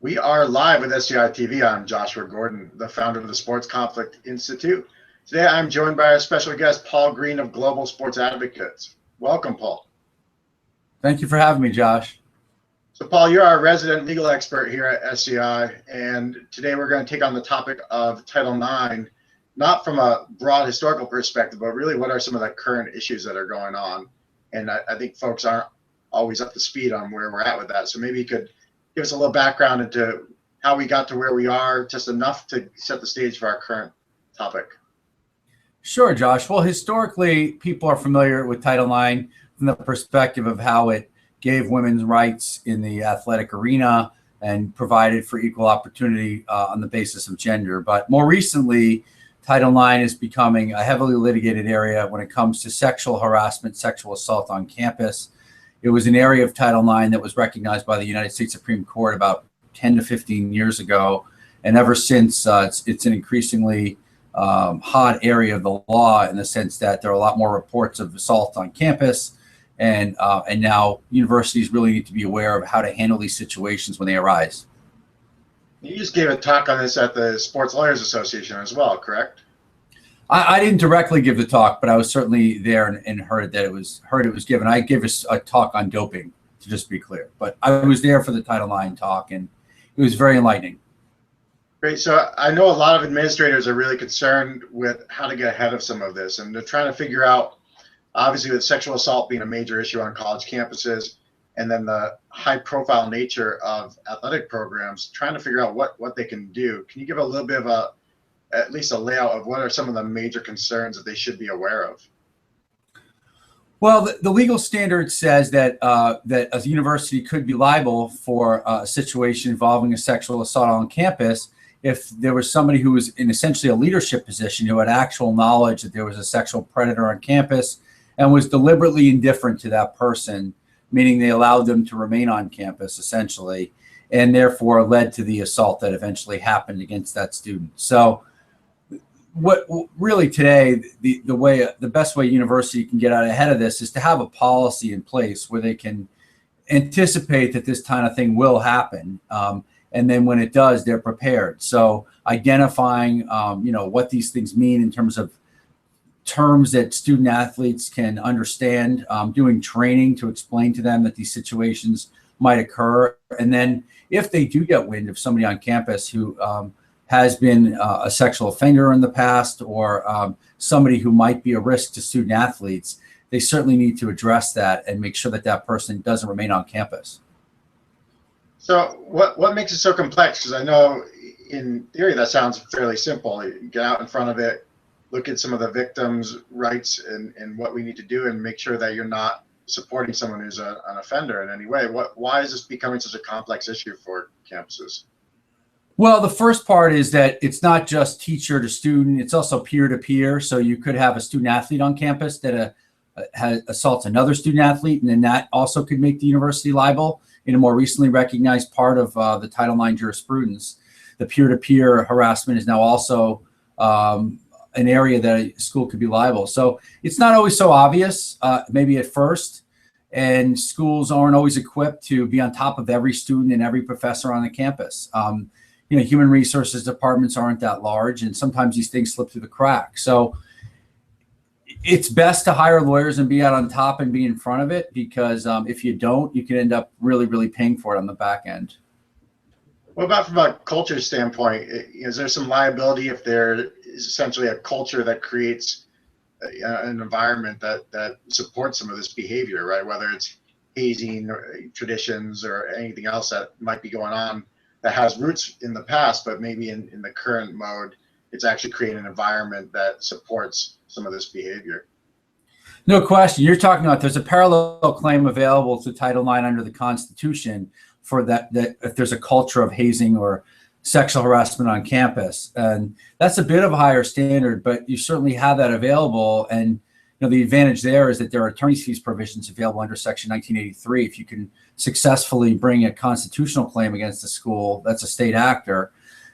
We are live with SCI TV. I'm Joshua Gordon, the founder of the Sports Conflict Institute. Today, I'm joined by our special guest, Paul Greene of Global Sports Advocates. Welcome, Paul. Thank you for having me, Josh. So, Paul, you're our resident legal expert here at SCI, and today we're going to take on the topic of Title IX, not from a broad historical perspective, but really what are some of the current issues that are going on. And I think folks aren't always up to speed on where we're at with that. So maybe you could give us a little background into how we got to where we are, just enough to set the stage for our current topic. Sure, Josh. Well, historically, people are familiar with Title IX from the perspective of how it gave women's rights in the athletic arena and provided for equal opportunity on the basis of gender. But more recently, Title IX is becoming a heavily litigated area when it comes to sexual harassment, sexual assault on campus. It was an area of Title IX that was recognized by the United States Supreme Court about 10 to 15 years ago. And ever since, it's an increasingly hot area of the law in the sense that there are a lot more reports of assault on campus. And now universities really need to be aware of how to handle these situations when they arise. You just gave a talk on this at the Sports Lawyers Association as well, correct? I didn't directly give the talk, but I was certainly there and heard it was given. I gave a talk on doping, to just be clear, but I was there for the Title IX talk, and it was very enlightening. Great. So I know a lot of administrators are really concerned with how to get ahead of some of this, and they're trying to figure out, obviously, with sexual assault being a major issue on college campuses, and then the high-profile nature of athletic programs, trying to figure out what they can do. Can you give a little bit of at least a layout of what are some of the major concerns that they should be aware of? Well, the legal standard says that that a university could be liable for a situation involving a sexual assault on campus if there was somebody who was in essentially a leadership position who had actual knowledge that there was a sexual predator on campus and was deliberately indifferent to that person, meaning they allowed them to remain on campus essentially, and therefore led to the assault that eventually happened against that student. So what really today, the best way university can get out ahead of this is to have a policy in place where they can anticipate that this kind of thing will happen. And then when it does, they're prepared. So identifying, what these things mean in terms of terms that student athletes can understand, doing training to explain to them that these situations might occur. And then if they do get wind of somebody on campus who has been a sexual offender in the past or somebody who might be a risk to student athletes, they certainly need to address that and make sure that that person doesn't remain on campus. So what makes it so complex? Because I know in theory that sounds fairly simple. You get out in front of it, look at some of the victims' rights and what we need to do and make sure that you're not supporting someone who's an offender in any way. Why is this becoming such a complex issue for campuses? Well, the first part is that it's not just teacher to student, it's also peer to peer. So you could have a student athlete on campus that assaults another student athlete, and then that also could make the university liable in a more recently recognized part of the Title IX jurisprudence. The peer to peer harassment is now also an area that a school could be liable. So it's not always so obvious, maybe at first, and schools aren't always equipped to be on top of every student and every professor on the campus. Human resources departments aren't that large, and sometimes these things slip through the cracks. So it's best to hire lawyers and be out on top and be in front of it, because if you don't, you can end up really, really paying for it on the back end. What about from a culture standpoint? Is there some liability if there is essentially a culture that creates an environment that supports some of this behavior, right? Whether it's hazing or traditions or anything else that might be going on that has roots in the past, but maybe in the current mode, it's actually creating an environment that supports some of this behavior. No question. You're talking about there's a parallel claim available to Title IX under the Constitution for that if there's a culture of hazing or sexual harassment on campus. And that's a bit of a higher standard, but you certainly have that available. And the advantage there is that there are attorney's fees provisions available under Section 1983. If you can successfully bring a constitutional claim against a school that's a state actor,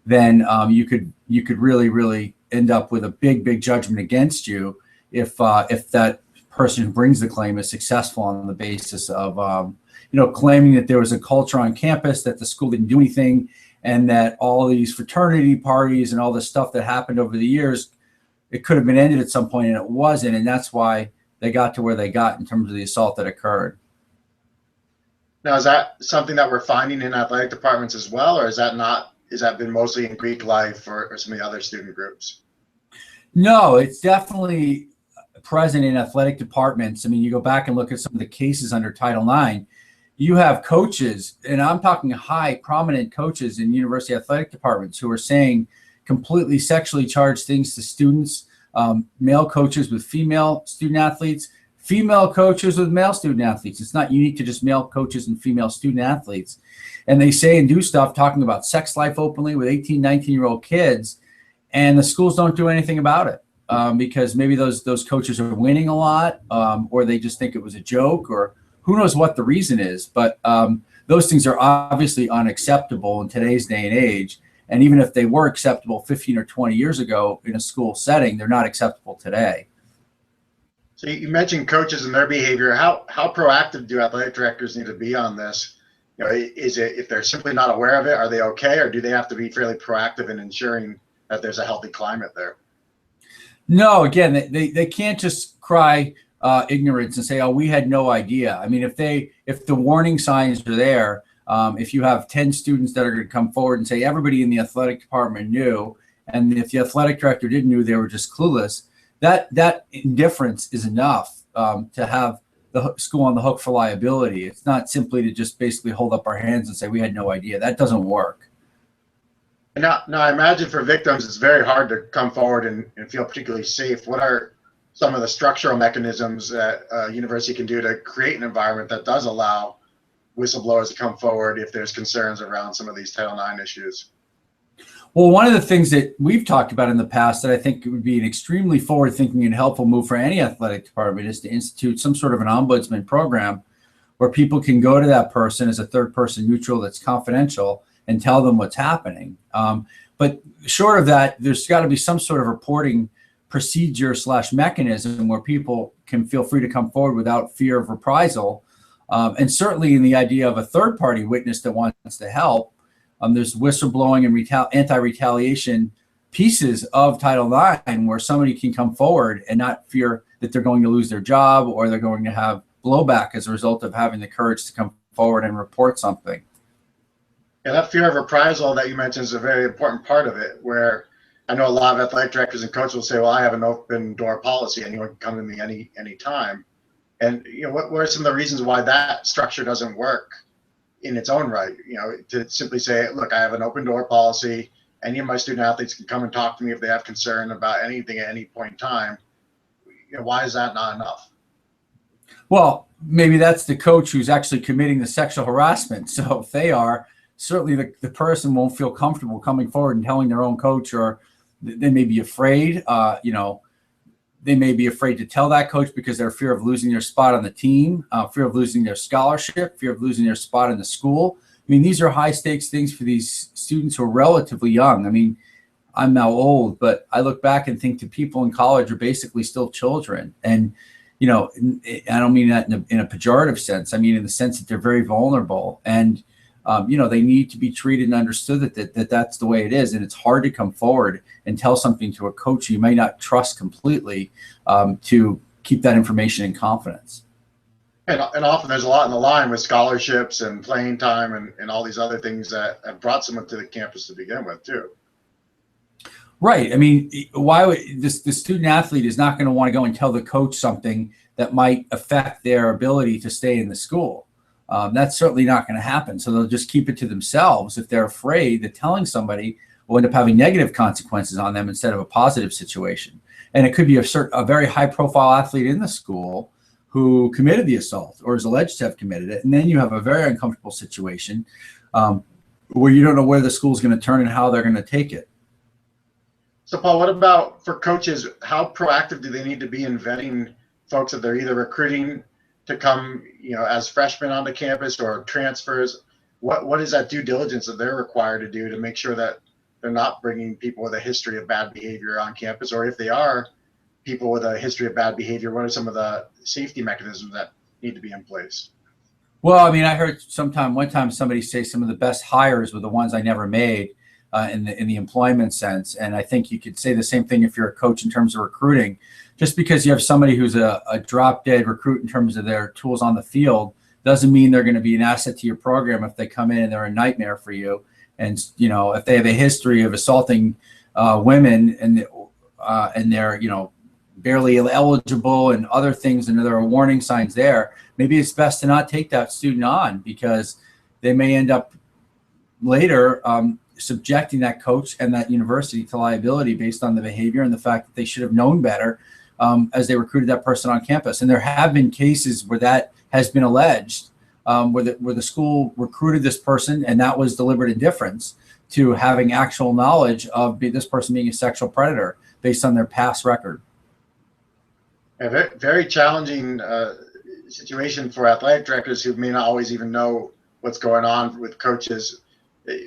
then you could really, really end up with a big judgment against you if that person who brings the claim is successful on the basis of claiming that there was a culture on campus, that the school didn't do anything, and that all these fraternity parties and all this stuff that happened over the years, it could have been ended at some point, and it wasn't. And that's why they got to where they got in terms of the assault that occurred. Now, is that something that we're finding in athletic departments as well, or is that not? Is that been mostly in Greek life or some of the other student groups? No, it's definitely present in athletic departments. I mean, you go back and look at some of the cases under Title IX, you have coaches, and I'm talking high prominent coaches in university athletic departments, who are saying completely sexually charged things to students, male coaches with female student athletes, female coaches with male student athletes. It's not unique to just male coaches and female student athletes. And they say and do stuff talking about sex life openly with 18, 19-year-old kids, and the schools don't do anything about it because maybe those coaches are winning a lot, or they just think it was a joke, or who knows what the reason is. But those things are obviously unacceptable in today's day and age. And even if they were acceptable 15 or 20 years ago in a school setting, they're not acceptable today. So you mentioned coaches and their behavior. How proactive do athletic directors need to be on this? Is it, if they're simply not aware of it, are they okay, or do they have to be fairly proactive in ensuring that there's a healthy climate there? No, again, they can't just cry ignorance and say, "Oh, we had no idea." I mean, if the warning signs are there, if you have 10 students that are going to come forward and say everybody in the athletic department knew, and if the athletic director didn't know, they were just clueless, that indifference is enough to have the school on the hook for liability. It's not simply to just basically hold up our hands and say we had no idea. That doesn't work. And now I imagine for victims, it's very hard to come forward and feel particularly safe. What are some of the structural mechanisms that a university can do to create an environment that does allow whistleblowers to come forward if there's concerns around some of these Title IX issues? Well, one of the things that we've talked about in the past that I think would be an extremely forward-thinking and helpful move for any athletic department is to institute some sort of an ombudsman program where people can go to that person as a third-person neutral that's confidential and tell them what's happening. But short of that, there's got to be some sort of reporting procedure / mechanism where people can feel free to come forward without fear of reprisal. And certainly in the idea of a third-party witness that wants to help, there's whistleblowing and anti-retaliation pieces of Title IX where somebody can come forward and not fear that they're going to lose their job or they're going to have blowback as a result of having the courage to come forward and report something. Yeah, that fear of reprisal that you mentioned is a very important part of it, where I know a lot of athletic directors and coaches will say, well, I have an open door policy. Anyone can come to me any time. And what are some of the reasons why that structure doesn't work in its own right? To simply say, look, I have an open door policy. Any of my student athletes can come and talk to me if they have concern about anything at any point in time. Why is that not enough? Well, maybe that's the coach who's actually committing the sexual harassment. So if they are, certainly the person won't feel comfortable coming forward and telling their own coach, or they may be afraid. They may be afraid to tell that coach because they're fear of losing their spot on the team, fear of losing their scholarship, fear of losing their spot in the school. I mean, these are high stakes things for these students who are relatively young. I mean, I'm now old, but I look back and think the people in college are basically still children. And, I don't mean that in a pejorative sense. I mean, in the sense that they're very vulnerable, and, they need to be treated and understood that that's the way it is. And it's hard to come forward and tell something to a coach you may not trust completely, to keep that information in confidence. And often there's a lot in the line with scholarships and playing time and all these other things that have brought someone to the campus to begin with too. Right. I mean, why would the student athlete is not going to want to go and tell the coach something that might affect their ability to stay in the school? That's certainly not going to happen. So they'll just keep it to themselves if they're afraid that telling somebody will end up having negative consequences on them instead of a positive situation. And it could be a very high-profile athlete in the school who committed the assault or is alleged to have committed it. And then you have a very uncomfortable situation where you don't know where the school's going to turn and how they're going to take it. So, Paul, what about for coaches? How proactive do they need to be in vetting folks that they're either recruiting to come, as freshmen onto campus or transfers? What is that due diligence that they're required to do to make sure that they're not bringing people with a history of bad behavior on campus? Or if they are people with a history of bad behavior, what are some of the safety mechanisms that need to be in place? Well, I mean, I heard one time somebody say some of the best hires were the ones I never made in the employment sense. And I think you could say the same thing if you're a coach in terms of recruiting. Just because you have somebody who's a drop dead recruit in terms of their tools on the field doesn't mean they're going to be an asset to your program if they come in and they're a nightmare for you. And, you know, if they have a history of assaulting women and they're, you know, barely eligible and other things, and there are warning signs there, maybe it's best to not take that student on, because they may end up later subjecting that coach and that university to liability based on the behavior and the fact that they should have known better as they recruited that person on campus. And there have been cases where that has been alleged, where the school recruited this person and that was deliberate indifference to having actual knowledge of this person being a sexual predator based on their past record. A very, very challenging situation for athletic directors who may not always even know what's going on with coaches.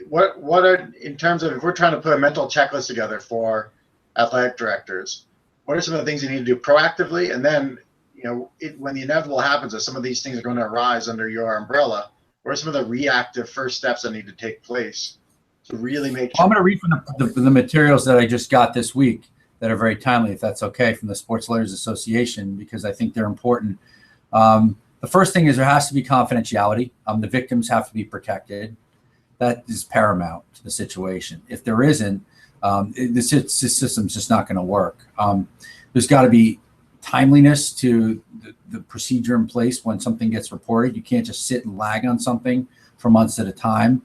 What are, in terms of, if we're trying to put a mental checklist together for athletic directors, what are some of the things you need to do proactively? And then, you know, when the inevitable happens that some of these things are going to arise under your umbrella, what are some of the reactive first steps that need to take place to really make sure? I'm going to read from the materials that I just got this week that are very timely, if that's okay, from the Sports Lawyers Association, because I think they're important. The first thing is there has to be confidentiality. The victims have to be protected. That is paramount to the situation. If there isn't, the system's just not going to work. There's got to be timeliness to the procedure in place when something gets reported. You can't just sit and lag on something for months at a time.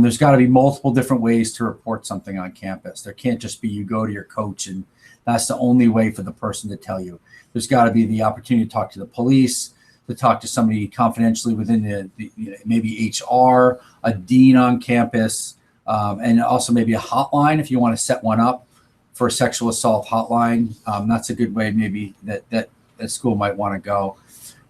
There's got to be multiple different ways to report something on campus. There can't just be you go to your coach and that's the only way for the person to tell you. There's got to be the opportunity to talk to the police, to talk to somebody confidentially within the maybe HR, a dean on campus, and also maybe a hotline if you want to set one up for a sexual assault hotline. That's a good way maybe that school might want to go.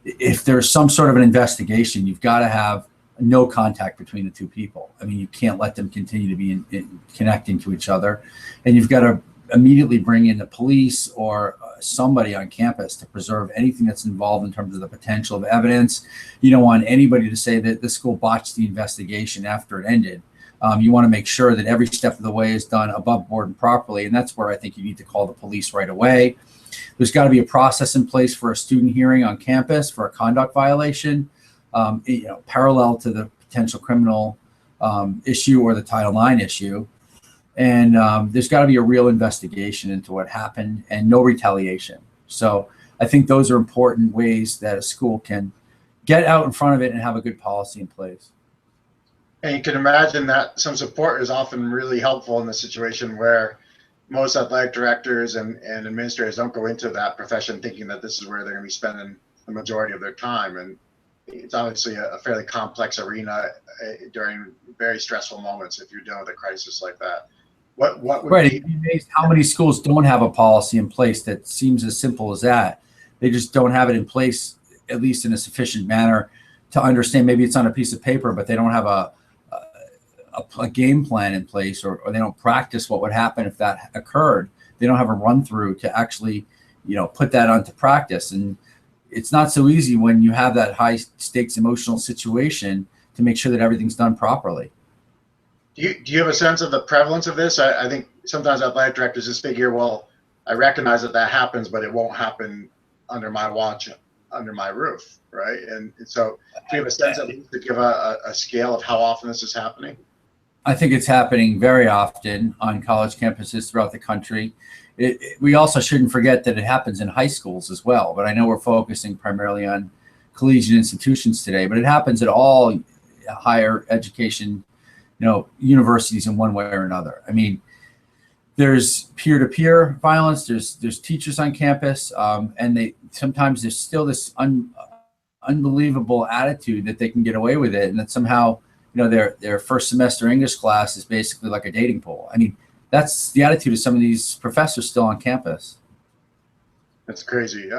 If there's some sort of an investigation, you've got to have no contact between the two people. I mean, you can't let them continue to be connecting to each other, and you've got to immediately bring in the police or somebody on campus to preserve anything that's involved in terms of the potential of evidence. You don't want anybody to say that the school botched the investigation after it ended. You want to make sure that every step of the way is done above board and properly, and that's where I think you need to call the police right away. There's got to be a process in place for a student hearing on campus for a conduct violation, parallel to the potential criminal issue or the Title IX issue. And there's got to be a real investigation into what happened and no retaliation. So I think those are important ways that a school can get out in front of it and have a good policy in place. And you can imagine that some support is often really helpful in the situation where most athletic directors and administrators don't go into that profession thinking that this is where they're going to be spending the majority of their time. And it's obviously a fairly complex arena during very stressful moments if you're dealing with a crisis like that. What would right? be You'd be amazed how many schools don't have a policy in place that seems as simple as that. They just don't have it in place, at least in a sufficient manner, to understand. Maybe it's on a piece of paper, but they don't have a game plan in place, or they don't practice what would happen if that occurred. They don't have a run through to actually, put that onto practice. And it's not so easy when you have that high stakes emotional situation to make sure that everything's done properly. Do you have a sense of the prevalence of this? I think sometimes athletic directors just figure, well, I recognize that happens, but it won't happen under my watch, under my roof, right? And so do you have a sense at least to give a scale of how often this is happening? I think it's happening very often on college campuses throughout the country. We also shouldn't forget that it happens in high schools as well, but I know we're focusing primarily on collegiate institutions today, but it happens at all higher education, universities in one way or another. I mean, there's peer-to-peer violence, there's teachers on campus, and sometimes there's still this unbelievable attitude that they can get away with it, and that somehow their first semester English class is basically like a dating pool. I mean, that's the attitude of some of these professors still on campus. That's crazy.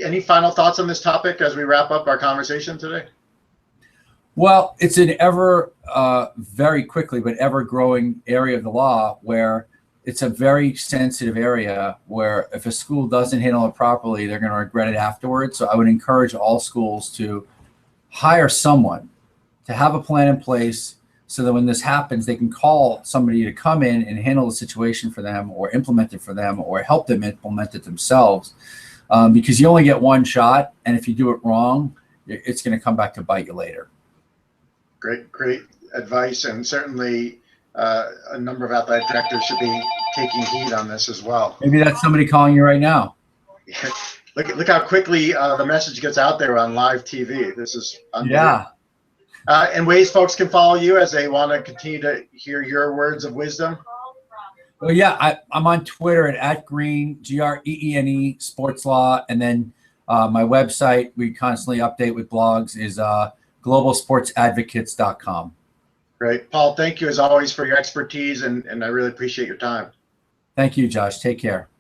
Any final thoughts on this topic as we wrap up our conversation today? Well, it's an very quickly, but ever growing area of the law where it's a very sensitive area where if a school doesn't handle it properly, they're going to regret it afterwards. So I would encourage all schools to hire someone to have a plan in place so that when this happens, they can call somebody to come in and handle the situation for them, or implement it for them, or help them implement it themselves. Because you only get one shot, and if you do it wrong, it's going to come back to bite you later. Great advice, and certainly a number of athletic directors should be taking heed on this as well. Maybe that's somebody calling you right now. Look how quickly the message gets out there on live TV. This is unbelievable. Yeah. And ways folks can follow you as they want to continue to hear your words of wisdom. Well, yeah, I'm on Twitter at Greene, Greene Sports Law, and then my website we constantly update with blogs is globalsportsadvocates.com. Great, Paul. Thank you as always for your expertise, and I really appreciate your time. Thank you, Josh. Take care.